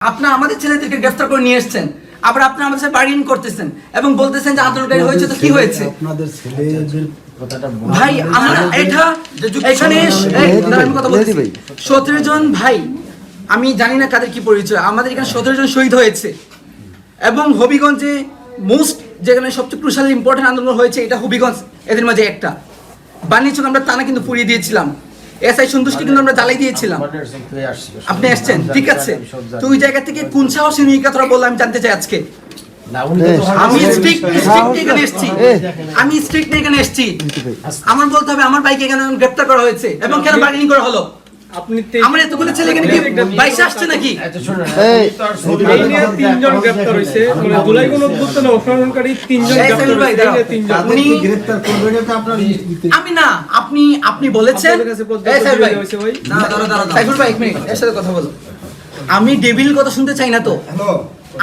আপনারা আমাদের ছেলেদেরকে গ্রেফতার করে নিয়ে এসেছেন, আবার আপনারা আমাদের সাথে বার্গেনিং করতেছেন এবং বলতেছেন যে আন্দোলনকারী হয়েছে তো কি হয়েছে? আপনাদের ছেলেদের কথাটা ভাই আমরা এটা এখানে আমি কথা বলছি 17 জন ভাই, আমি জানি না কাদের কি পরিচয়, আমাদের এখানে 17 জন শহীদ হয়েছে এবং হবিগঞ্জে মোস্ট যেখানে সবচেয়ে ক্রুশাল ইম্পর্টেন্ট আন্দোলন হয়েছে এটা হবিগঞ্জ, এদের মাঝে একটা বাণিজ্য আমরা টানা কিন্তু পুড়িয়ে দিয়েছিলাম, এসআই সন্তুষ্টি কিন্তু আমরা জ্বালাই দিয়েছিলাম। আপনি আসছেন ঠিক আছে, তো ওই জায়গা থেকে কোন সাহসী নিয়ে কথাটা বললাম আমি জানতে চাই আজকে। আমি স্ট্রিক্ট এখানে এসেছি, আমি স্ট্রিক্ট এখানে এসেছি, আমার বলতে হবে আমার বাইকে কেন গ্রেফতার করা হয়েছে এবং কেন বার্গেনিং করা হলো। আমার এতগুলো ছেলে এখানে কি বাইশে আসছে নাকি? এই নিয়ে 3 জন গ্রেফতার হইছে, মানে জুলাই গণঅভ্যুত্থানে অংশগ্রহণকারী 3 জন গ্রেফতার হইছে। উনি গ্রেফতার করবেন এটা আপনার লিস্ট দিতে। আমি না, আপনি বলেছেন এই সাইফুল ভাই, না দাঁড়া সাইফুল ভাই এক মিনিট এর সাথে কথা বলো। আমি ডেভিল কথা শুনতে চাই না তো।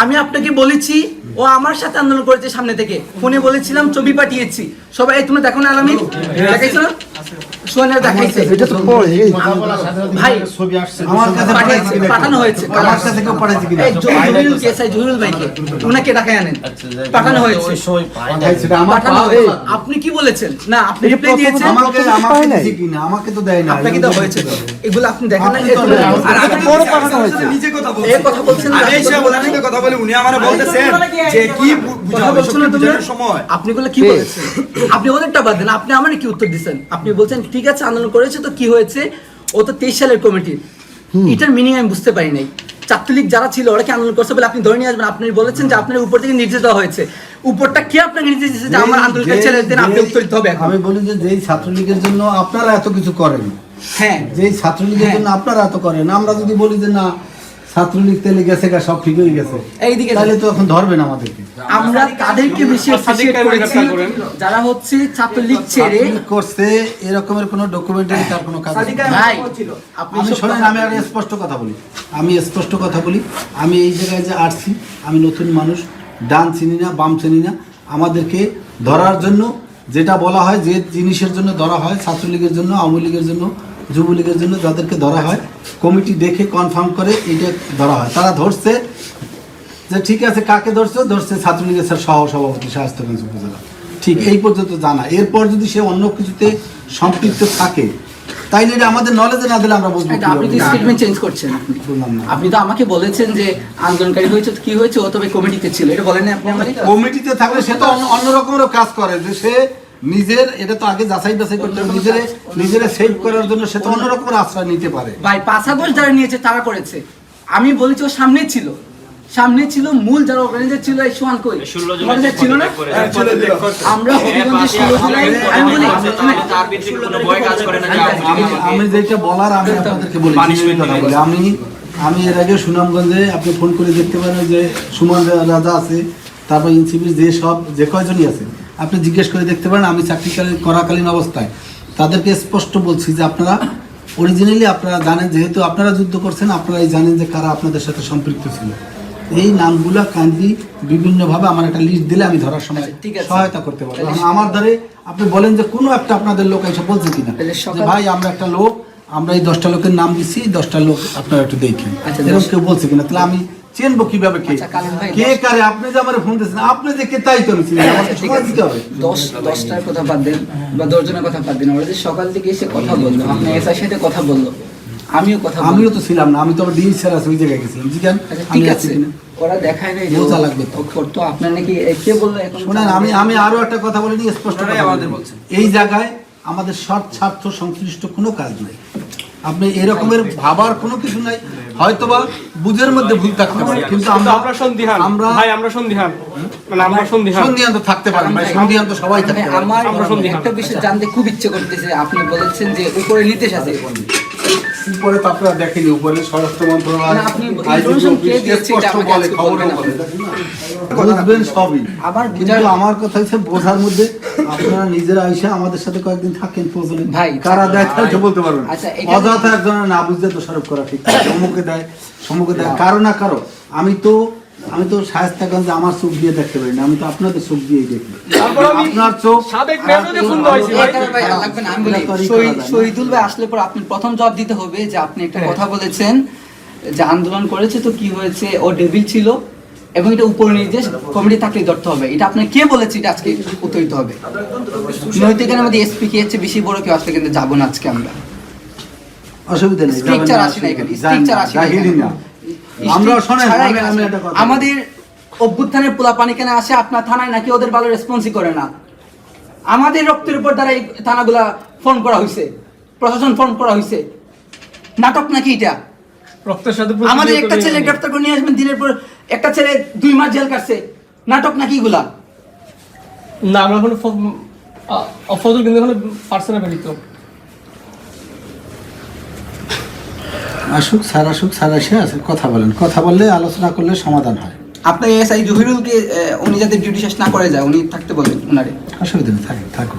আমি আপনাকে বলেছি ও আমার সাথে আন্দোলন করেছে, সামনে থেকে ফোনে বলেছিলাম, ছবি পাঠিয়েছি, সবাই তোমরা দেখো না, আলামিন দেখাইছো না, সোনার দেখাইছে, এটা তো পড়ে এই ভাই ছবি আসছে আমার কাছে পাঠানো হয়েছে, আমার কাছে কেউ পাঠাইছে কিনা এই জহিরুল কেসাই জহিরুল ভাইকে উনাকে ঢাকায় আনেন, পাঠানো হয়েছে, সেটা আমার পাঠানো হয়েছে। আপনি কি বলেছেন? না আপনি রিপ্লাই দিয়েছেন, আমাকে দিছে কিনা, আমাকে তো দেয় না, আপনাকে তো হয়েছে, এগুলো আপনি দেখেন না, আর আপনি বড় পাঠানো হয়েছে, নিজে কথা বলছেন, এই কথা বলছেন না, এই সব বলার সাথে কথা বলে উনি আমারে বলতেছেন যে কি কথা বলছেন না তুমি সময় আপনি বলে কি বলেছেন? আপনি ওদেরটা বাদ দেন, আপনি আমারে কি উত্তর দিবেন? আপনি বলছেন ঠিক আছে আন্দোলন করেছে তো কি হয়েছে, ও তো 23 সালের কমিটি, এটার মিনিং আমি বুঝতে পারি নাই। ছাত্রলীগ যারা ছিল ওরা কি আন্দোলন করছে বলে আপনি ধরে নিয়ে আসবেন? আপনি বলেছেন যে আপনার উপর থেকে নির্দেশ দেওয়া হয়েছে, উপরটা কে আপনাকে নির্দেশ দিয়েছে যে আমার আন্দোলনকারী ছেলেদের আপনি উত্তর দিতে হবে? আমি বলি যে যেই ছাত্রলীগের জন্য আপনারা এত কিছু করেন, হ্যাঁ যেই ছাত্রলীগের জন্য আপনারা এত করেন, আমরা যদি বলি যে না ছাত্রলীগ তেলে গেছে গা সব ঠিক হয়ে গেছে, এইদিকে তাহলে তো এখন ধরবেন আমাদেরকে। আমরা তাদেরকে বেশি অ্যাপ্রিশিয়েট করেছি যারা হচ্ছে ছাত্রলীগ ছেড়ে করছে এরকমের কোনো ডকুমেন্টারি তার কোনো কাজ নেই। ভাই আপনি আমি শোনেন, আমি আর স্পষ্ট কথা বলি, আমি এই জায়গায় যে আসছি, আমি নতুন মানুষ, ডান চিনি না বাম চিনি না, আমাদেরকে ধরার জন্য যেটা বলা হয়, যে জিনিসের জন্য ধরা হয়, ছাত্রলীগের জন্য, আওয়ামী লীগের জন্য, যুবলীগের জন্য যাদেরকে ধরা হয়, কমিটি দেখে কনফার্ম করে এটা ধরা হয়। তারা ধরছে যে ঠিক আছে, কাকে ধরছে ছাত্রলীগের সহ সভাপতি শায়েস্তাগঞ্জ উপজেলা, ঠিক এই পর্যন্ত জানা। এরপর যদি সে অন্য কিছুতে সম্পৃক্ত থাকে তাইলে এটা আমাদের নলেজে না দিলে আমরা বুঝবো। আপনি তো স্টেটমেন্ট চেঞ্জ করছেন, আপনি তো আমাকে বলেছেন যে আন্দোলনকারী হয়েছে তো কি হয়েছে, ও তবে কমিটিতে ছিল, এটা বলেন না আপনি আমাকে? কমিটিতে থাকলে সে তো অন্য রকমের কাজ করে, যে সে নিজের, এটা তো আগে যাচাই বাছাই করতে হবে, নিজের সেভ করার জন্য সে তো অন্য রকমের আশ্রয় নিতে পারে। ভাই 5 আগস্ট যারা নিয়েছে তারা করেছে, আমি বলেছি ও সামনে ছিল মূল যারা অর্গানাইজার ছিল, এই সোয়ান কই অর্গানাইজার ছিল না, আমরা হবিগঞ্জে 16 জুলাই, আমি বলি আমি যেটা বলার আমি আপনাদেরকে বলি, আমি এর আগে সুনামগঞ্জে আপনি ফোন করে দেখতে পারেন যে সুমন রাজা আছে, তারপর ইনসিপির যে কয়জনই আছে আপনি জিজ্ঞেস করে দেখতে পারেন। আমি চাকরি করাকালীন অবস্থায় তাদেরকে স্পষ্ট বলছি যে আপনারা অরিজিনালি আপনারা জানেন, যেহেতু আপনারা যুদ্ধ করছেন, আপনারাই জানেন যে কারা আপনাদের সাথে সম্পৃক্ত ছিল। এই নামগুলা কাইন্ডলি বিভিন্নভাবে আমার একটা লিস্ট দিলে আমি ধরার সময় সহায়তা করতে পারবো। আমার দ্বারে আপনি বলেন যে কোনো একটা আপনাদের লোক এসে বলছে কিনা যে ভাই আমরা একটা লোক, আমরা এই 10টা লোকের নাম দিচ্ছি, 10টা লোক আপনারা একটু দেখেন, এরকম কেউ বলছে কিনা, তাহলে আমি চিনবো কিভাবে কে কারে? আপনি যে আমার ফোন দিয়েছেন, আপনি যে কে তাই তো আমি চিনি, আমাকে সময় দিতে হবে। 10টার কথা বাদ দেন বা 10 জনের কথা বাদ দেন, ওরা যে সকাল থেকে এসে কথা বললো, আপনি এসআই সাথে কথা বললো, আমিও তো ছিলাম না, আমি তো আবার ডিএস স্যার আছে ওই জায়গায় গেছিলাম। ঠিক আছে, ওরা দেখায় নাই যে বোঝা লাগবে তো আপনার নাকি কে বললো এখন? শুনেন, আমি আরো একটা কথা বলে নিই, স্পষ্ট আমাদের বলছেন, এই জায়গায় আমাদের স্বার্থ সংশ্লিষ্ট কোনো কাজ নেই, আপনি এরকমের ভাবার কোনো কিছু নাই, হয়তোবা বুঝের মধ্যে ভুল থাকতে পারে, কিন্তু আমরা সন্দিহান তো থাকতে পারেন ভাই, সন্দিহান তো সবাই থাকতে পারে। আমার একটা বিষয় জানতে খুব ইচ্ছে করতেছে, আপনি বলেছেন যে উপরে নির্দেশ আছে, উপরে তো আপনারা দেখেনি, উপরে স্বরাষ্ট্র মন্ত্রণালয় বুঝবেন সবই, কিন্তু আমার কথা হচ্ছে বোঝার মধ্যে আপনারা নিজেরা এসে আমাদের সাথে কয়েকদিন থাকেন, ভাই কারা দেয় তাই বলতে পারবেন। অযথা একজনের না বুঝতে দোষারোপ করা ঠিক না, সম্মুখে দেয় কারো না কারো। আমি তো শায়েস্তাগঞ্জে আমার চোখ দিয়ে দেখতে পারি না, আমি তো আপনাদের চোখ দিয়েই দেখি, আপনার চোখ। শহীদুল ভাই আসলে পর আপনি প্রথম জবাব দিতে হবে যে আপনি একটা কথা বলেছেন যে আন্দোলন করেছে তো কি হয়েছে, ও ডেভিল ছিল এবং এটা উপর নির্দেশ কমিটি থাকলে ধরতে হবে। এটা আপনি কে বলেছে এটা আজকে উত্তর দিতে হবে। নৈতিকের মধ্যে এসপি কে হচ্ছে বেশি বড় কেউ আসলে কিন্তু যাবো না আজকে আমরা। অসুবিধা নেই, স্ট্রিকচার আসে না এখানে, স্ট্রিকচার আসে না এখানে। আমরা শোনেন, ছাড়াই আমি আসে। একটা কথা আমাদের অভ্যুত্থানের পোলা পানি কেন আসে আপনার থানায়, নাকি ওদের ভালো রেসপন্সই করে না? আমাদের রক্তের উপর দ্বারা এই থানাগুলা ফোন করা হয়েছে, প্রশাসন ফোন করা হয়েছে। নাটক নাকি এটা? রক্তের সাথে আমাদের একটা ছেলে গ্রেফতার করে নিয়ে আসবেন, দিনের পর একটা ছেলে 2 মাস জেল কাটছে। নাটক নাকি এগুলা? না আমরা এখন ফজল কিন্তু এখন পার্সোনাল বেরিত আসুক স্যার এসে আছে, কথা বলেন, কথা বললে আলোচনা করলে সমাধান হয়। আপনার এসআই জহিরুলকে উনি যাতে ডিউটি শেষ না করে যায় উনি থাকতে বলেন ওনারে। অসুবিধা নেই, থাকুক।